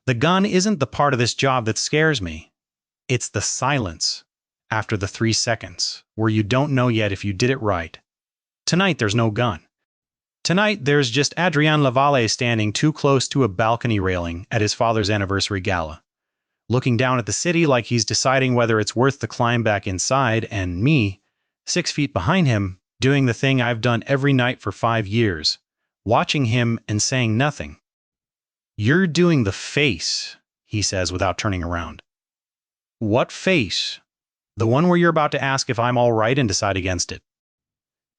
The gun isn't the part of this job that scares me. It's the silence after the 3 seconds, where you don't know yet if you did it right. Tonight there's no gun. Tonight there's just Adrien Lavalle standing too close to a balcony railing at his father's anniversary gala, looking down at the city like he's deciding whether it's worth the climb back inside, and me, 6 feet behind him, doing the thing I've done every night for 5 years, watching him and saying nothing. "You're doing the face," he says without turning around. "What face?" "The one where you're about to ask if I'm all right and decide against it."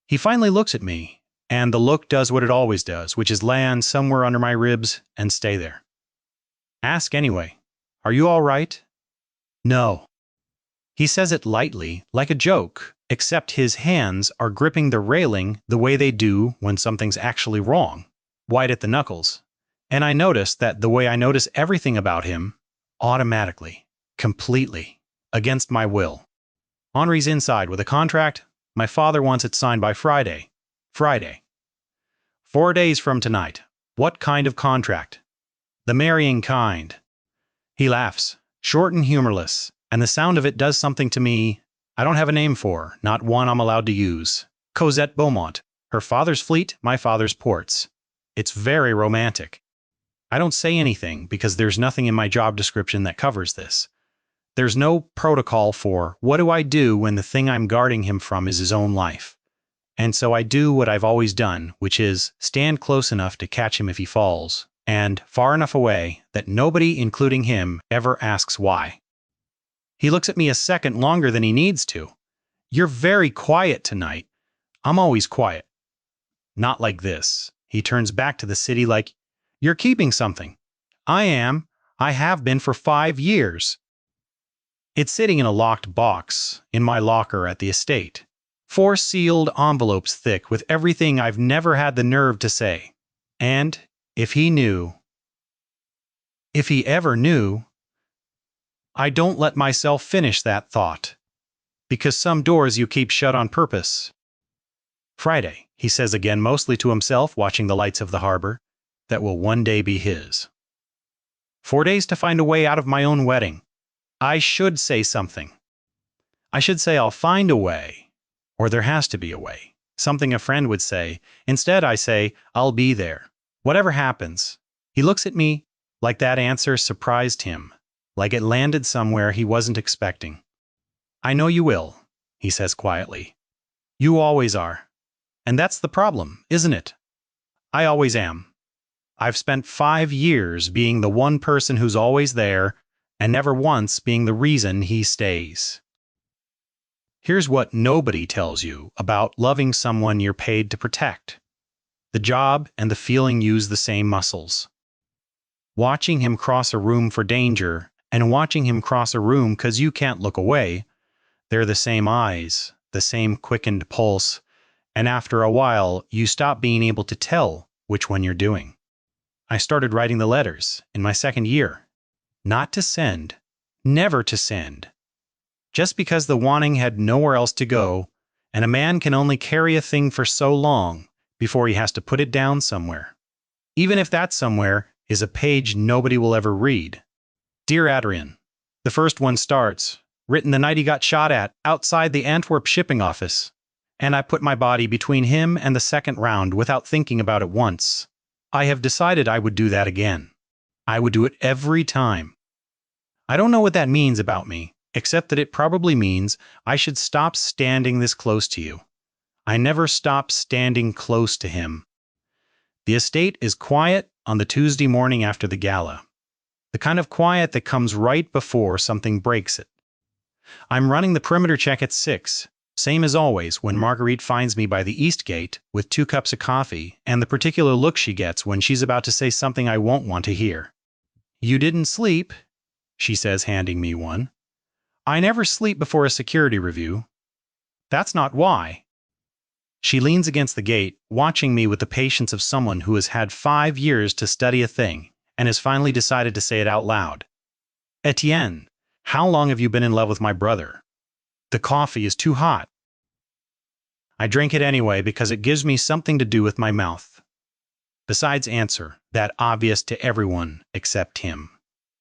He finally looks at me, and the look does what it always does, which is land somewhere under my ribs and stay there. "Ask anyway. Are you all right?" "No." He says it lightly, like a joke, except his hands are gripping the railing the way they do when something's actually wrong, white at the knuckles. And I notice that the way I notice everything about him, automatically, completely, against my will. Henri's inside with a contract. My father wants it signed by Friday. Friday. 4 days from tonight. What kind of contract? The marrying kind. He laughs, short and humorless, and the sound of it does something to me I don't have a name for, not one I'm allowed to use. Cosette Beaumont. Her father's fleet, my father's ports. It's very romantic. I don't say anything because there's nothing in my job description that covers this. There's no protocol for what do I do when the thing I'm guarding him from is his own life. And so I do what I've always done, which is stand close enough to catch him if he falls, and far enough away that nobody, including him, ever asks why. He looks at me a second longer than he needs to. "You're very quiet tonight." "I'm always quiet." "Not like this." He turns back to the city like, "You're keeping something." "I am. I have been for 5 years." It's sitting in a locked box in my locker at the estate. 4 sealed envelopes thick with everything I've never had the nerve to say. And if he knew, if he ever knew, I don't let myself finish that thought. Because some doors you keep shut on purpose. "Friday," he says again, mostly to himself, watching the lights of the harbor, that will one day be his. 4 days to find a way out of my own wedding. I should say something. I should say I'll find a way, or there has to be a way, something a friend would say. Instead, I say, I'll be there. Whatever happens. He looks at me like that answer surprised him, like it landed somewhere he wasn't expecting. "I know you will," he says quietly. "You always are. And that's the problem, isn't it? I always am. I've spent 5 years being the one person who's always there, and never once being the reason he stays." Here's what nobody tells you about loving someone you're paid to protect. The job and the feeling use the same muscles. Watching him cross a room for danger, and watching him cross a room 'cause you can't look away, they're the same eyes, the same quickened pulse, and after a while you stop being able to tell which one you're doing. I started writing the letters in my 2nd year. Not to send, never to send. Just because the wanting had nowhere else to go, and a man can only carry a thing for so long before he has to put it down somewhere. Even if that somewhere is a page nobody will ever read. "Dear Adrien," the first one starts, written the night he got shot at outside the Antwerp shipping office, and I put my body between him and the second round without thinking about it once. I have decided I would do that again. I would do it every time. I don't know what that means about me, except that it probably means I should stop standing this close to you. I never stop standing close to him. The estate is quiet on the Tuesday morning after the gala. The kind of quiet that comes right before something breaks it. I'm running the perimeter check at 6, same as always when Marguerite finds me by the east gate with 2 cups of coffee and the particular look she gets when she's about to say something I won't want to hear. "You didn't sleep," she says, handing me one. "I never sleep before a security review." "That's not why." She leans against the gate, watching me with the patience of someone who has had 5 years to study a thing and has finally decided to say it out loud. "Étienne, how long have you been in love with my brother?" "The coffee is too hot." I drink it anyway because it gives me something to do with my mouth. Besides answer, that obvious to everyone except him.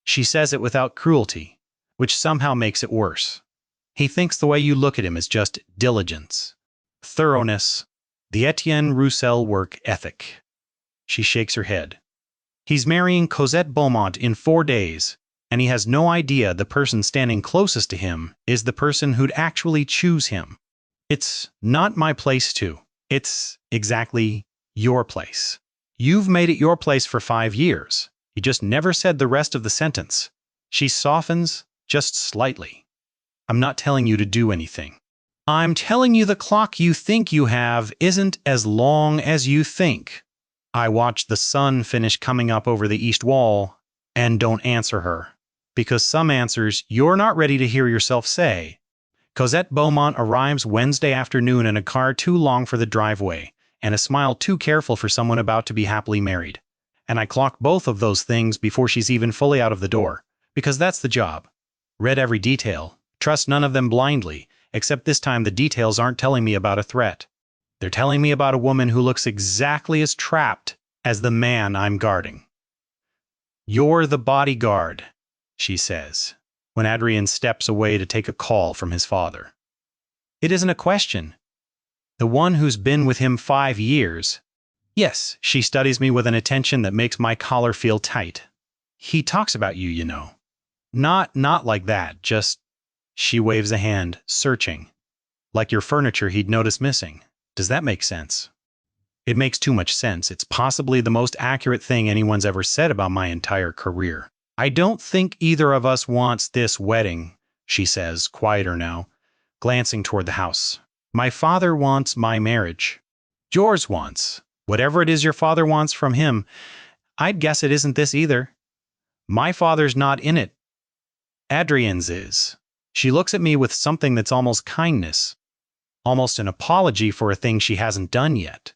She says it without cruelty, which somehow makes it worse. He thinks the way you look at him is just diligence, thoroughness, the Étienne Roussel work ethic. She shakes her head. He's marrying Cosette Beaumont in 4 days, and he has no idea the person standing closest to him is the person who'd actually choose him. It's not my place to. It's exactly your place. You've made it your place for 5 years. He just never said the rest of the sentence. She softens just slightly. I'm not telling you to do anything. I'm telling you the clock you think you have isn't as long as you think. I watch the sun finish coming up over the east wall and don't answer her, because some answers you're not ready to hear yourself say. Cosette Beaumont arrives Wednesday afternoon in a car too long for the driveway, and a smile too careful for someone about to be happily married. And I clock both of those things before she's even fully out of the door, because that's the job. Read every detail, trust none of them blindly, except this time the details aren't telling me about a threat. They're telling me about a woman who looks exactly as trapped as the man I'm guarding. "You're the bodyguard," she says, when Adrien steps away to take a call from his father. It isn't a question. The one who's been with him 5 years. Yes, she studies me with an attention that makes my collar feel tight. He talks about you, you know. Not like that, just... She waves a hand, searching. Like your furniture he'd noticed missing. Does that make sense? It makes too much sense. It's possibly the most accurate thing anyone's ever said about my entire career. "I don't think either of us wants this wedding," she says, quieter now, glancing toward the house. "My father wants my marriage. Yours wants. Whatever it is your father wants from him, I'd guess it isn't this either. My father's not in it. Adrien's is." She looks at me with something that's almost kindness, almost an apology for a thing she hasn't done yet.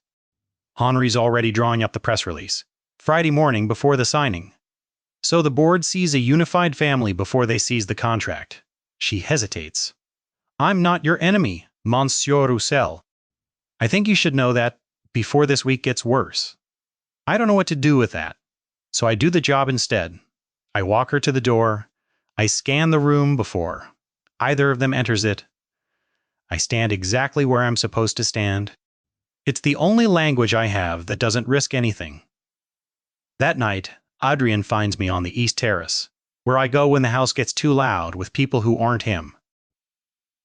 Henri's already drawing up the press release. Friday morning before the signing. So the board sees a unified family before they seize the contract. She hesitates. "I'm not your enemy, Monsieur Roussel. I think you should know that before this week gets worse. I don't know what to do with that. So I do the job instead. I walk her to the door. I scan the room before either of them enters it. I stand exactly where I'm supposed to stand. It's the only language I have that doesn't risk anything." That night, Adrien finds me on the East Terrace, where I go when the house gets too loud with people who aren't him.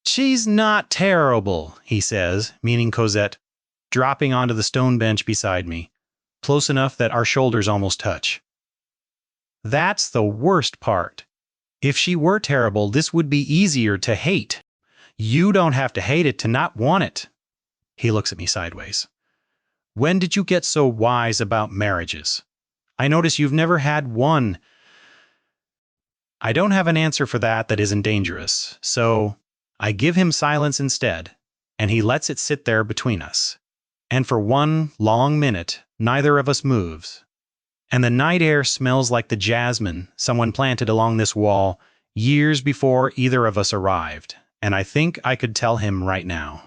"She's not terrible," he says, meaning Cosette, dropping onto the stone bench beside me, close enough that our shoulders almost touch. "That's the worst part. If she were terrible, this would be easier to hate. You don't have to hate it to not want it." He looks at me sideways. "When did you get so wise about marriages? I notice you've never had one." I don't have an answer for that isn't dangerous, so I give him silence instead, and he lets it sit there between us. And for one long minute, neither of us moves. And the night air smells like the jasmine someone planted along this wall years before either of us arrived, and I think I could tell him right now.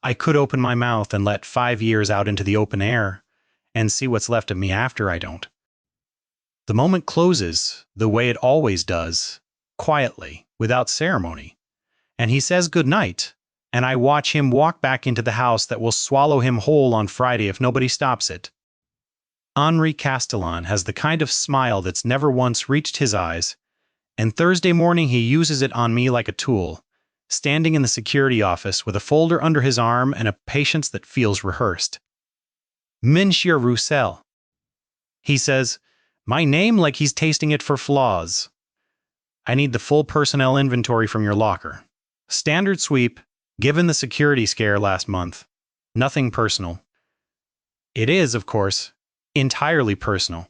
I could open my mouth and let 5 years out into the open air, and see what's left of me after I don't. The moment closes the way it always does, quietly, without ceremony, and he says good night, and I watch him walk back into the house that will swallow him whole on Friday if nobody stops it. Henri Castellan has the kind of smile that's never once reached his eyes, and Thursday morning he uses it on me like a tool, standing in the security office with a folder under his arm and a patience that feels rehearsed. "Monsieur Roussel." He says, my name like he's tasting it for flaws. "I need the full personnel inventory from your locker. Standard sweep, given the security scare last month. Nothing personal." It is, of course, entirely personal.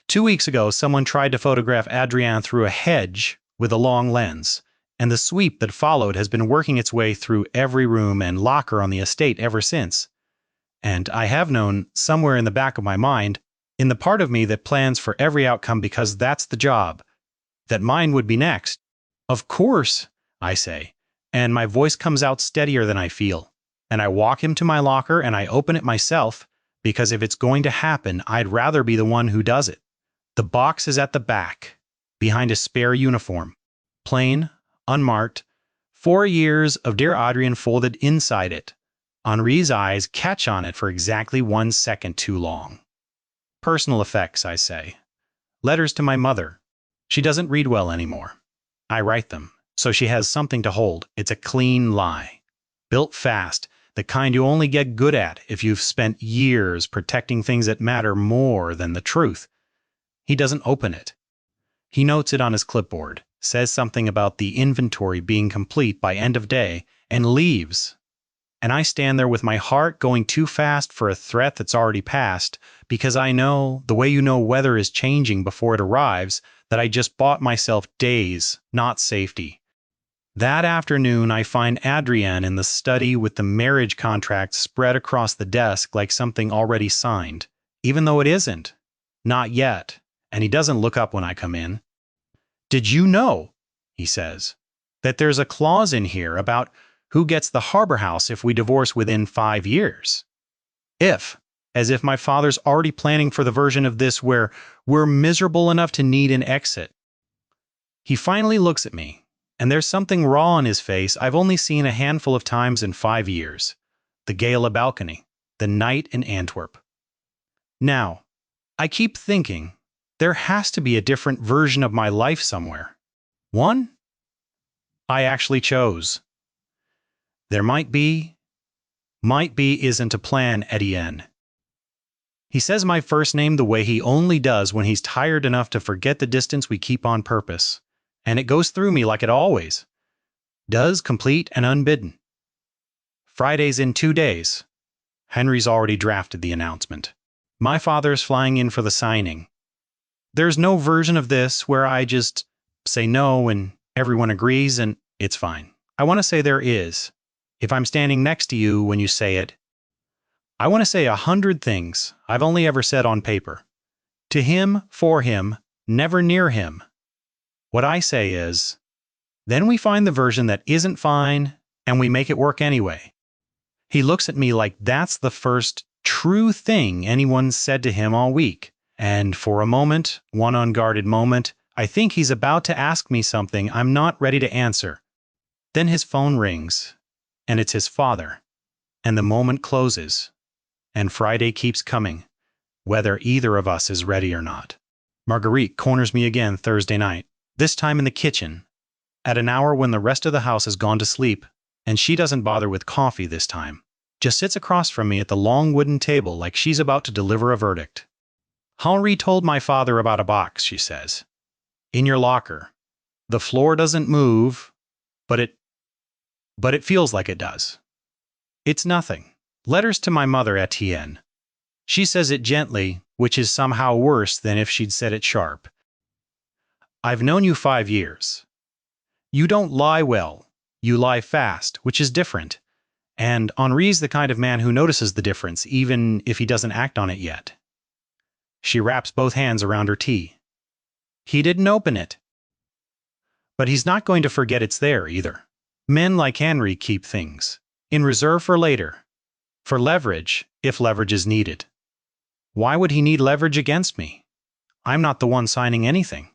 2 weeks ago, someone tried to photograph Adrien through a hedge with a long lens, and the sweep that followed has been working its way through every room and locker on the estate ever since. And I have known, somewhere in the back of my mind, in the part of me that plans for every outcome because that's the job, that mine would be next. "Of course," I say, and my voice comes out steadier than I feel. And I walk him to my locker and I open it myself, because if it's going to happen, I'd rather be the one who does it. The box is at the back. behind a spare uniform. Plain, unmarked, 4 years of Dear Adrien folded inside it. Henri's eyes catch on it for exactly 1 second too long. Personal effects, I say. Letters to my mother. She doesn't read well anymore. I write them, so she has something to hold. It's a clean lie. Built fast, the kind you only get good at if you've spent years protecting things that matter more than the truth. He doesn't open it. He notes it on his clipboard, says something about the inventory being complete by end of day, and leaves. And I stand there with my heart going too fast for a threat that's already passed, because I know, the way you know weather is changing before it arrives, that I just bought myself days, not safety. That afternoon, I find Adrien in the study with the marriage contract spread across the desk like something already signed, even though it isn't. Not yet, and he doesn't look up when I come in. "Did you know," he says, "that there's a clause in here about who gets the harbor house if we divorce within 5 years? If, as if my father's already planning for the version of this where we're miserable enough to need an exit." He finally looks at me, and there's something raw in his face I've only seen a handful of times in 5 years. The gala balcony, the night in Antwerp. Now, I keep thinking, there has to be a different version of my life somewhere. One I actually chose. There might be isn't a plan, Étienne. He says my first name the way he only does when he's tired enough to forget the distance we keep on purpose, and it goes through me like it always does, complete and unbidden. Friday's in 2 days. Henry's already drafted the announcement. My father's flying in for the signing. There's no version of this where I just say no and everyone agrees and it's fine. I want to say there is. If I'm standing next to you when you say it, I want to say 100 things I've only ever said on paper. To him, for him, never near him. What I say is, then we find the version that isn't fine and we make it work anyway. He looks at me like that's the first true thing anyone's said to him all week. And for a moment, one unguarded moment, I think he's about to ask me something I'm not ready to answer. Then his phone rings, and it's his father, and the moment closes, and Friday keeps coming, whether either of us is ready or not. Marguerite corners me again Thursday night, this time in the kitchen, at an hour when the rest of the house has gone to sleep, and she doesn't bother with coffee this time, just sits across from me at the long wooden table like she's about to deliver a verdict. "Henri told my father about a box," she says. "In your locker. The floor doesn't move, but it feels like it does. It's nothing. Letters to my mother, Étienne." She says it gently, which is somehow worse than if she'd said it sharp. "I've known you 5 years. You don't lie well. You lie fast, which is different. And Henri's the kind of man who notices the difference, even if he doesn't act on it yet." She wraps both hands around her tea. "He didn't open it. But he's not going to forget it's there, either. Men like Henry keep things in reserve for later, for leverage, if leverage is needed. Why would he need leverage against me? I'm not the one signing anything.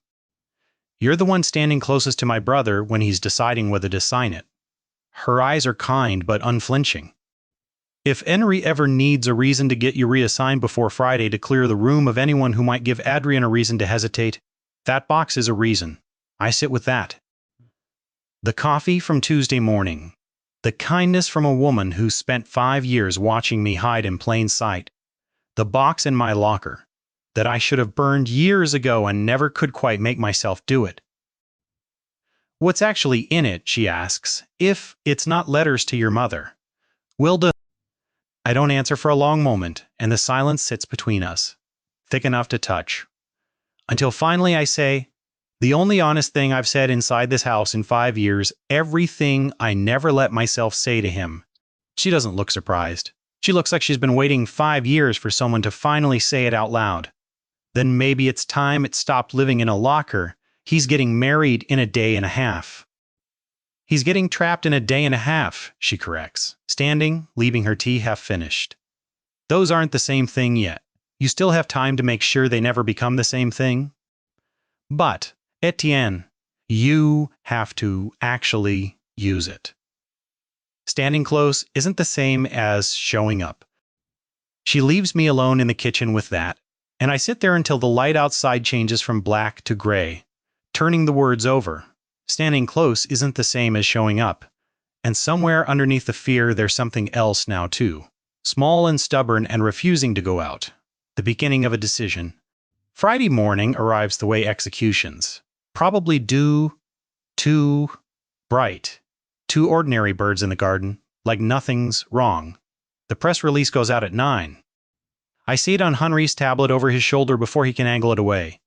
You're the one standing closest to my brother when he's deciding whether to sign it." Her eyes are kind but unflinching. "If Henry ever needs a reason to get you reassigned before Friday to clear the room of anyone who might give Adrien a reason to hesitate, that box is a reason. I sit with that. The coffee from Tuesday morning. The kindness from a woman who spent 5 years watching me hide in plain sight. The box in my locker that I should have burned years ago and never could quite make myself do it. What's actually in it, she asks, if it's not letters to your mother? I don't answer for a long moment, and the silence sits between us, thick enough to touch. Until finally I say, the only honest thing I've said inside this house in 5 years, everything I never let myself say to him. She doesn't look surprised. She looks like she's been waiting 5 years for someone to finally say it out loud. Then maybe it's time it stopped living in a locker. He's getting married in a day and a half. He's getting trapped in a day and a half, she corrects, standing, leaving her tea half finished. Those aren't the same thing yet. You still have time to make sure they never become the same thing. But, Étienne, you have to actually use it. Standing close isn't the same as showing up. She leaves me alone in the kitchen with that, and I sit there until the light outside changes from black to gray, turning the words over. Standing close isn't the same as showing up. And somewhere underneath the fear, there's something else now too. Small and stubborn and refusing to go out. The beginning of a decision. Friday morning arrives the way executions. Probably due too bright. Two ordinary birds in the garden, like nothing's wrong. The press release goes out at 9. I see it on Henri's tablet over his shoulder before he can angle it away.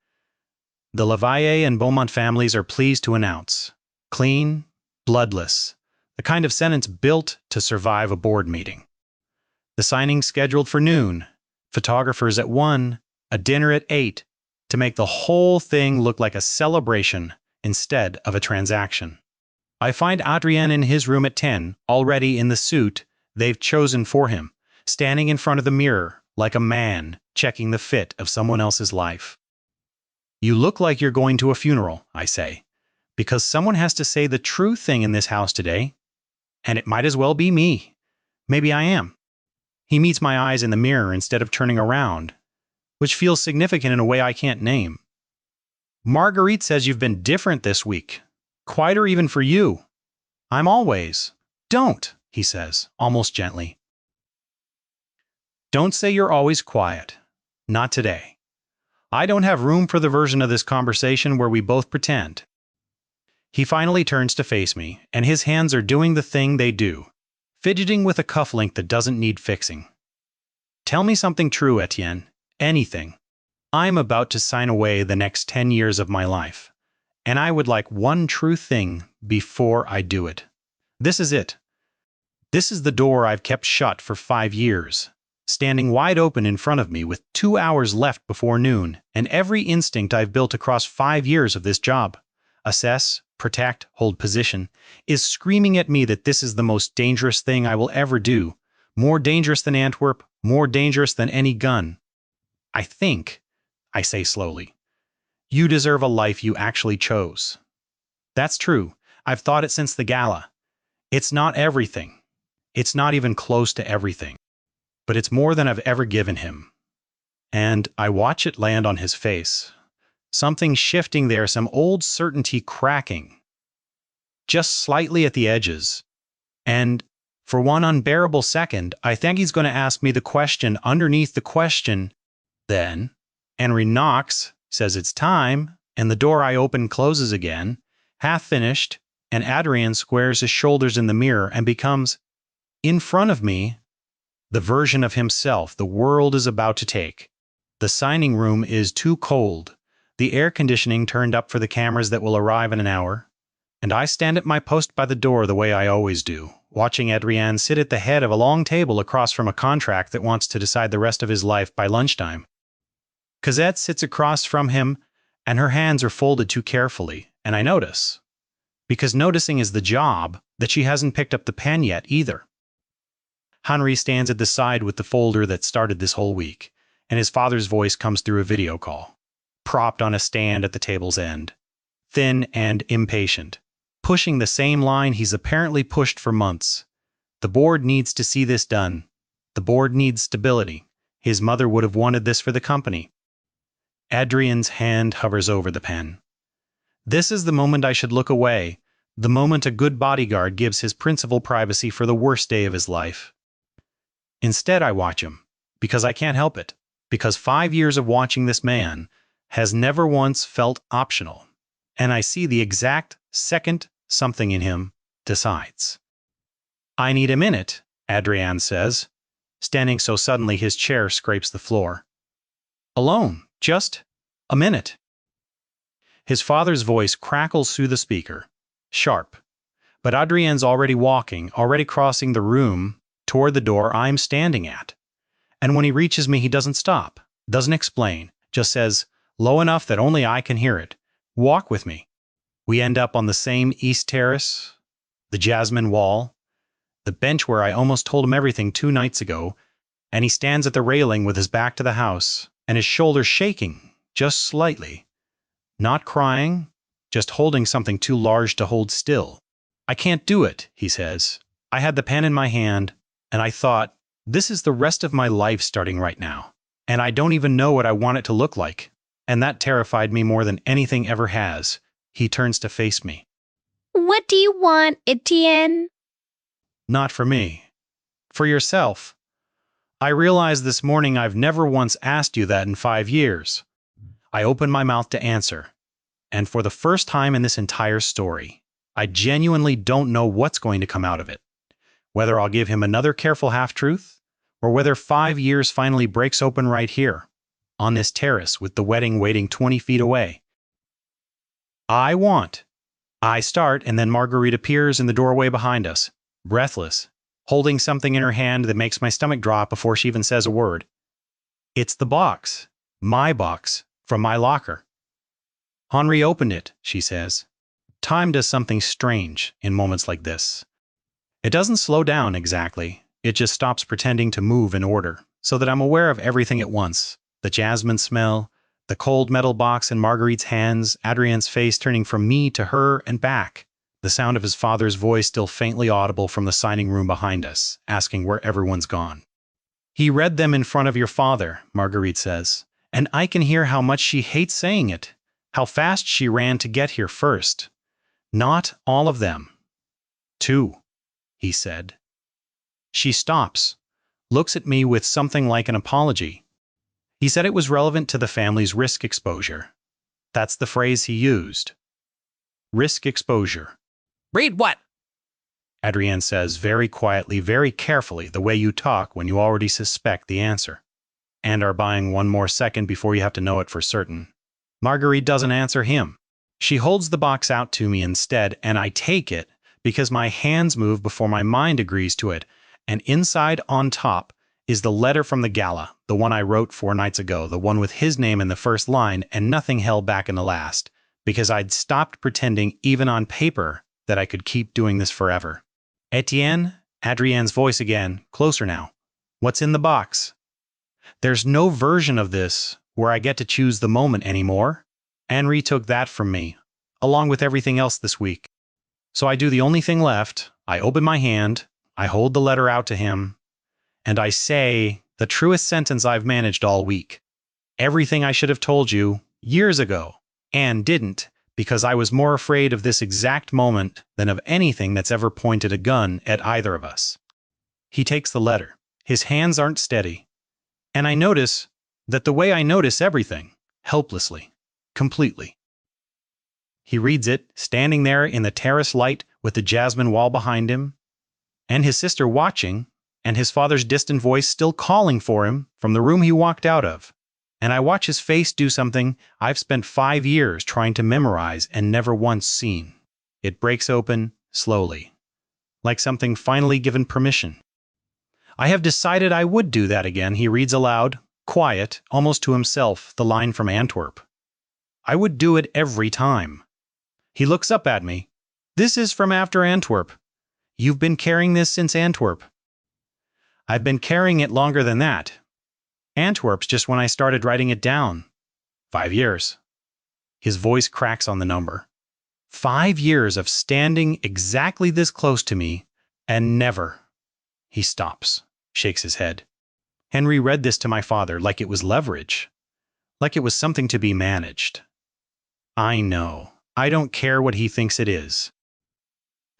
The Lavalle and Beaumont families are pleased to announce. Clean, bloodless. The kind of sentence built to survive a board meeting. The signing scheduled for noon. Photographers at 1. A dinner at 8. To make the whole thing look like a celebration instead of a transaction. I find Adrien in his room at 10, already in the suit they've chosen for him, standing in front of the mirror like a man checking the fit of someone else's life. You look like you're going to a funeral, I say, because someone has to say the true thing in this house today, and it might as well be me. Maybe I am. He meets my eyes in the mirror instead of turning around, which feels significant in a way I can't name. Marguerite says you've been different this week, quieter even for you. I'm always. Don't, he says, almost gently. Don't say you're always quiet. Not today. I don't have room for the version of this conversation where we both pretend. He finally turns to face me, and his hands are doing the thing they do, fidgeting with a cufflink that doesn't need fixing. Tell me something true, Étienne. Anything. I'm about to sign away the next 10 years of my life, and I would like one true thing before I do it. This is it. This is the door I've kept shut for 5 years, standing wide open in front of me with 2 hours left before noon, and every instinct I've built across 5 years of this job, assess, protect, hold position, is screaming at me that this is the most dangerous thing I will ever do, more dangerous than Antwerp, more dangerous than any gun. I think, I say slowly, you deserve a life you actually chose. That's true. I've thought it since the gala. It's not everything. It's not even close to everything. But it's more than I've ever given him. And I watch it land on his face. Something shifting there, some old certainty cracking. Just slightly at the edges. And for one unbearable second, I think he's going to ask me the question underneath the question. Then, Henri knocks, says it's time, and the door I open closes again, half finished, and Adrien squares his shoulders in the mirror and becomes, in front of me, the version of himself the world is about to take. The signing room is too cold, the air conditioning turned up for the cameras that will arrive in an hour, and I stand at my post by the door the way I always do, watching Adrien sit at the head of a long table across from a contract that wants to decide the rest of his life by lunchtime. Cosette sits across from him, and her hands are folded too carefully, and I notice. Because noticing is the job, that she hasn't picked up the pen yet either. Henri stands at the side with the folder that started this whole week, and his father's voice comes through a video call, propped on a stand at the table's end, thin and impatient, pushing the same line he's apparently pushed for months. The board needs to see this done. The board needs stability. His mother would have wanted this for the company. Adrien's hand hovers over the pen. This is the moment I should look away, the moment a good bodyguard gives his principal privacy for the worst day of his life. Instead, I watch him, because I can't help it, because 5 years of watching this man has never once felt optional, and I see the exact second something in him decides. I need a minute, Adrien says, standing so suddenly his chair scrapes the floor. Alone, just a minute. His father's voice crackles through the speaker, sharp, but Adrien's already walking, already crossing the room toward the door I'm standing at. And when he reaches me, he doesn't stop, doesn't explain, just says, low enough that only I can hear it, walk with me. We end up on the same east terrace, the jasmine wall, the bench where I almost told him everything 2 nights ago, and he stands at the railing with his back to the house, and his shoulders shaking, just slightly. Not crying, just holding something too large to hold still. I can't do it, he says. I had the pen in my hand, and I thought, this is the rest of my life starting right now, and I don't even know what I want it to look like. And that terrified me more than anything ever has. He turns to face me. What do you want, Étienne? Not for me. For yourself. I realized this morning I've never once asked you that in 5 years. I opened my mouth to answer, and for the first time in this entire story, I genuinely don't know what's going to come out of it. Whether I'll give him another careful half-truth, or whether 5 years finally breaks open right here, on this terrace with the wedding waiting 20 feet away. I start, and then Marguerite appears in the doorway behind us, breathless, holding something in her hand that makes my stomach drop before she even says a word. It's the box, my box, from my locker. Henri opened it, she says. Time does something strange in moments like this. It doesn't slow down exactly, it just stops pretending to move in order, so that I'm aware of everything at once. The jasmine smell, the cold metal box in Marguerite's hands, Adrien's face turning from me to her and back, the sound of his father's voice still faintly audible from the signing room behind us, asking where everyone's gone. He read them in front of your father, Marguerite says, and I can hear how much she hates saying it, how fast she ran to get here first. Not all of them. 2, he said. She stops, looks at me with something like an apology. He said it was relevant to the family's risk exposure. That's the phrase he used. Risk exposure. Read what? Adrien says very quietly, very carefully, the way you talk when you already suspect the answer, and are buying one more second before you have to know it for certain. Marguerite doesn't answer him. She holds the box out to me instead, and I take it because my hands move before my mind agrees to it, and inside on top is the letter from the gala, the one I wrote 4 nights ago, the one with his name in the first line and nothing held back in the last, because I'd stopped pretending even on paper that I could keep doing this forever. Étienne, Adrien's voice again, closer now. What's in the box? There's no version of this where I get to choose the moment anymore. Henri took that from me, along with everything else this week. So I do the only thing left. I open my hand, I hold the letter out to him, and I say the truest sentence I've managed all week. Everything I should have told you years ago, and didn't, because I was more afraid of this exact moment than of anything that's ever pointed a gun at either of us. He takes the letter. His hands aren't steady. And I notice that the way I notice everything, helplessly, completely. He reads it, standing there in the terrace light with the jasmine wall behind him, and his sister watching, and his father's distant voice still calling for him from the room he walked out of. And I watch his face do something I've spent 5 years trying to memorize and never once seen. It breaks open, slowly, like something finally given permission. I have decided I would do that again, he reads aloud, quiet, almost to himself, the line from Antwerp. I would do it every time. He looks up at me. This is from after Antwerp. You've been carrying this since Antwerp. I've been carrying it longer than that. Antwerp's just when I started writing it down. 5 years. His voice cracks on the number. 5 years of standing exactly this close to me, and never. He stops, shakes his head. Henri read this to my father like it was leverage, like it was something to be managed. I know. I don't care what he thinks it is.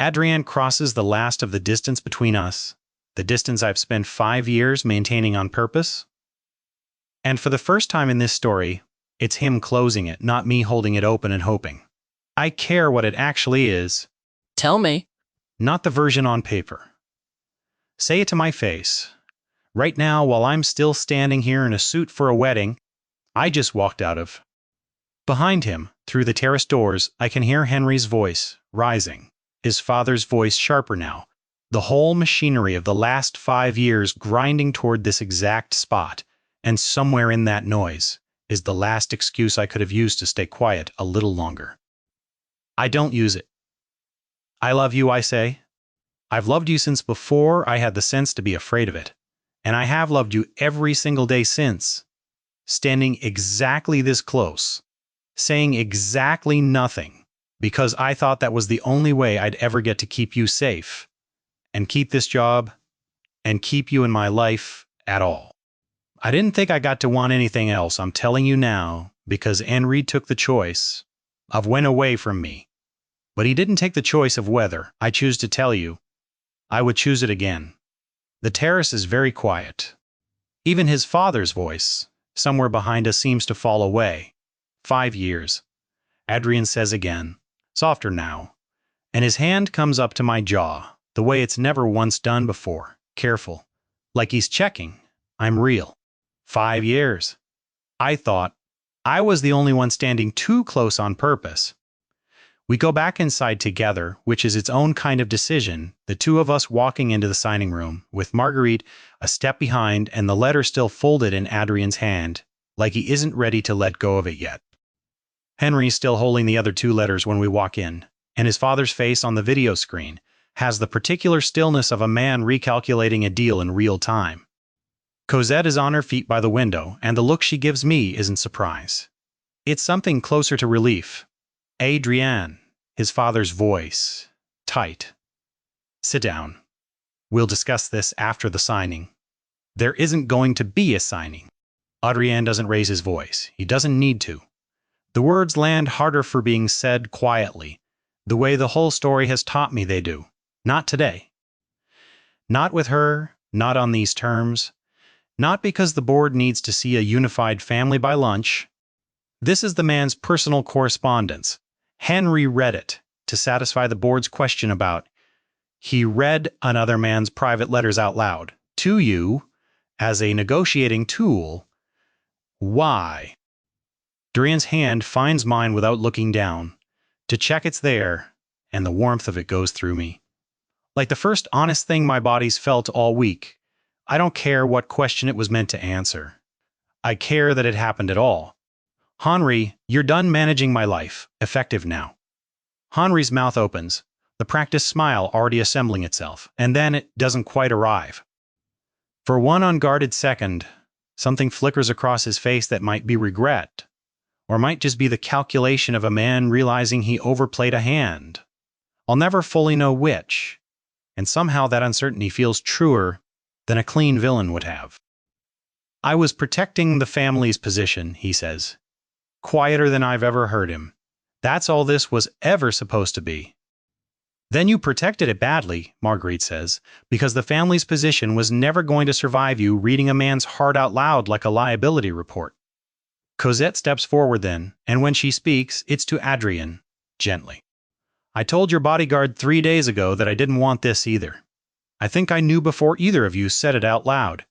Adrien crosses the last of the distance between us, the distance I've spent 5 years maintaining on purpose. And for the first time in this story, it's him closing it, not me holding it open and hoping. I care what it actually is. Tell me. Not the version on paper. Say it to my face. Right now, while I'm still standing here in a suit for a wedding I just walked out of. Behind him, through the terrace doors, I can hear Henri's voice, rising, his father's voice sharper now, the whole machinery of the last 5 years grinding toward this exact spot, and somewhere in that noise is the last excuse I could have used to stay quiet a little longer. I don't use it. I love you, I say. I've loved you since before I had the sense to be afraid of it, and I have loved you every single day since, standing exactly this close, saying exactly nothing, because I thought that was the only way I'd ever get to keep you safe, and keep this job, and keep you in my life at all. I didn't think I got to want anything else, I'm telling you now, because Henri took the choice of when away from me. But he didn't take the choice of whether, I choose to tell you, I would choose it again. The terrace is very quiet. Even his father's voice, somewhere behind us, seems to fall away. 5 years. Adrien says again, softer now, and his hand comes up to my jaw, the way it's never once done before, careful, like he's checking. I'm real. 5 years. I thought I was the only one standing too close on purpose. We go back inside together, which is its own kind of decision, the two of us walking into the signing room, with Marguerite a step behind and the letter still folded in Adrien's hand, like he isn't ready to let go of it yet. Henry's still holding the other 2 letters when we walk in, and his father's face on the video screen has the particular stillness of a man recalculating a deal in real time. Cosette is on her feet by the window, and the look she gives me isn't surprise. It's something closer to relief. Adrien, his father's voice, tight. Sit down. We'll discuss this after the signing. There isn't going to be a signing. Adrien doesn't raise his voice. He doesn't need to. The words land harder for being said quietly, the way the whole story has taught me they do. Not today. Not with her, not on these terms. Not because the board needs to see a unified family by lunch. This is the man's personal correspondence. Henri read it to satisfy the board's question about. He read another man's private letters out loud to you as a negotiating tool. Why? Adrien's hand finds mine without looking down, to check it's there, and the warmth of it goes through me. Like the first honest thing my body's felt all week. I don't care what question it was meant to answer. I care that it happened at all. Henri, you're done managing my life, effective now. Henri's mouth opens, the practiced smile already assembling itself, and then it doesn't quite arrive. For one unguarded second, something flickers across his face that might be regret, or might just be the calculation of a man realizing he overplayed a hand. I'll never fully know which, and somehow that uncertainty feels truer than a clean villain would have. I was protecting the family's position, he says. Quieter than I've ever heard him. That's all this was ever supposed to be. Then you protected it badly, Marguerite says, because the family's position was never going to survive you reading a man's heart out loud like a liability report. Cosette steps forward then, and when she speaks, it's to Adrien, gently. I told your bodyguard 3 days ago that I didn't want this either. I think I knew before either of you said it out loud.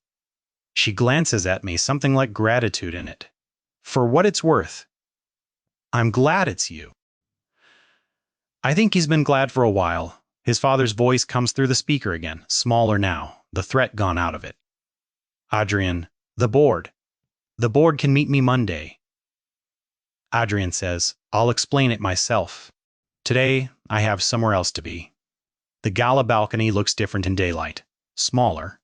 She glances at me, something like gratitude in it. For what it's worth, I'm glad it's you. I think he's been glad for a while. His father's voice comes through the speaker again, smaller now, the threat gone out of it. Adrien, the board. The board can meet me Monday. Adrien says, I'll explain it myself. Today, I have somewhere else to be. The gala balcony looks different in daylight, smaller.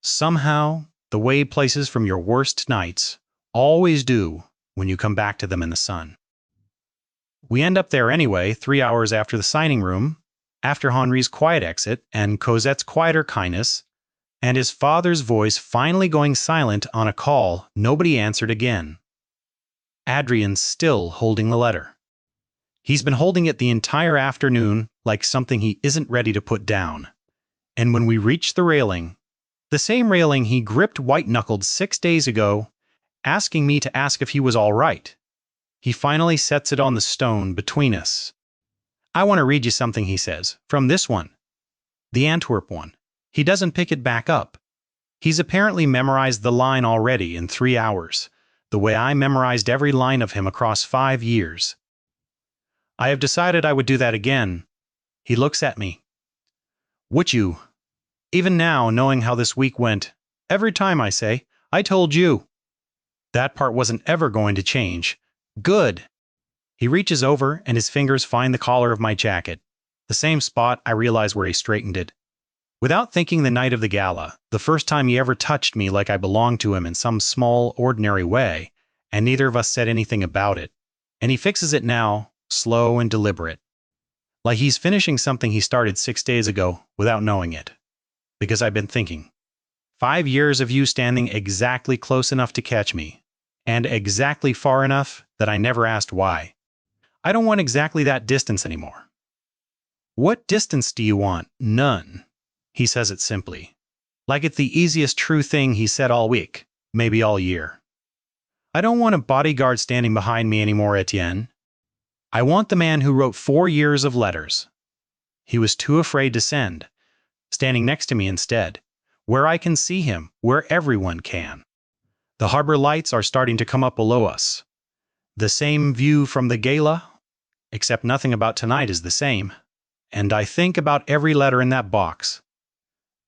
Somehow, the way places from your worst nights always do when you come back to them in the sun. We end up there anyway, 3 hours after the signing room, after Henri's quiet exit and Cosette's quieter kindness, and his father's voice finally going silent on a call nobody answered again. Adrien's still holding the letter. He's been holding it the entire afternoon like something he isn't ready to put down. And when we reach the railing, the same railing he gripped white-knuckled 6 days ago, asking me to ask if he was all right, he finally sets it on the stone between us. I want to read you something, he says, from this one. The Antwerp one. He doesn't pick it back up. He's apparently memorized the line already in 3 hours, the way I memorized every line of him across 5 years. I have decided I would do that again. He looks at me. Would you? Even now, knowing how this week went, every time I say, I told you. That part wasn't ever going to change. Good. He reaches over and his fingers find the collar of my jacket, the same spot I realize where he straightened it. Without thinking the night of the gala, the first time he ever touched me like I belonged to him in some small, ordinary way, and neither of us said anything about it. And he fixes it now, slow and deliberate. Like he's finishing something he started 6 days ago without knowing it. Because I've been thinking. 5 years of you standing exactly close enough to catch me, and exactly far enough that I never asked why. I don't want exactly that distance anymore. What distance do you want? None. He says it simply. Like it's the easiest true thing he said all week, maybe all year. I don't want a bodyguard standing behind me anymore, Étienne. I want the man who wrote 4 years of letters. He was too afraid to send, standing next to me instead, where I can see him, where everyone can. The harbor lights are starting to come up below us. The same view from the gala, except nothing about tonight is the same. And I think about every letter in that box.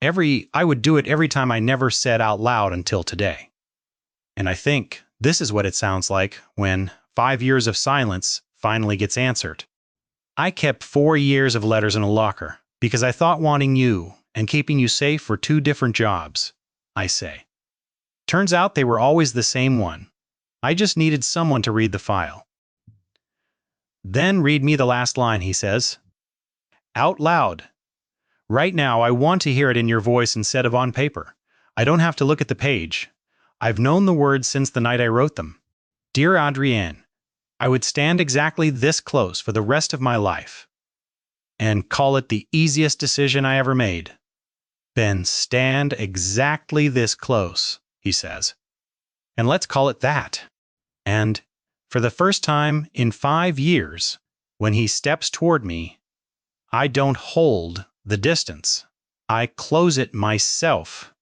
I would do it every time I never said out loud until today. And I think this is what it sounds like when 5 years of silence finally gets answered. I kept 4 years of letters in a locker because I thought wanting you and keeping you safe were 2 different jobs, I say. Turns out they were always the same one. I just needed someone to read the file. Then read me the last line, he says. Out loud. Right now, I want to hear it in your voice instead of on paper. I don't have to look at the page. I've known the words since the night I wrote them. Dear Adrien, I would stand exactly this close for the rest of my life and call it the easiest decision I ever made. Then stand exactly this close, he says. And let's call it that. And for the first time in 5 years, when he steps toward me, I don't hold the distance. I close it myself.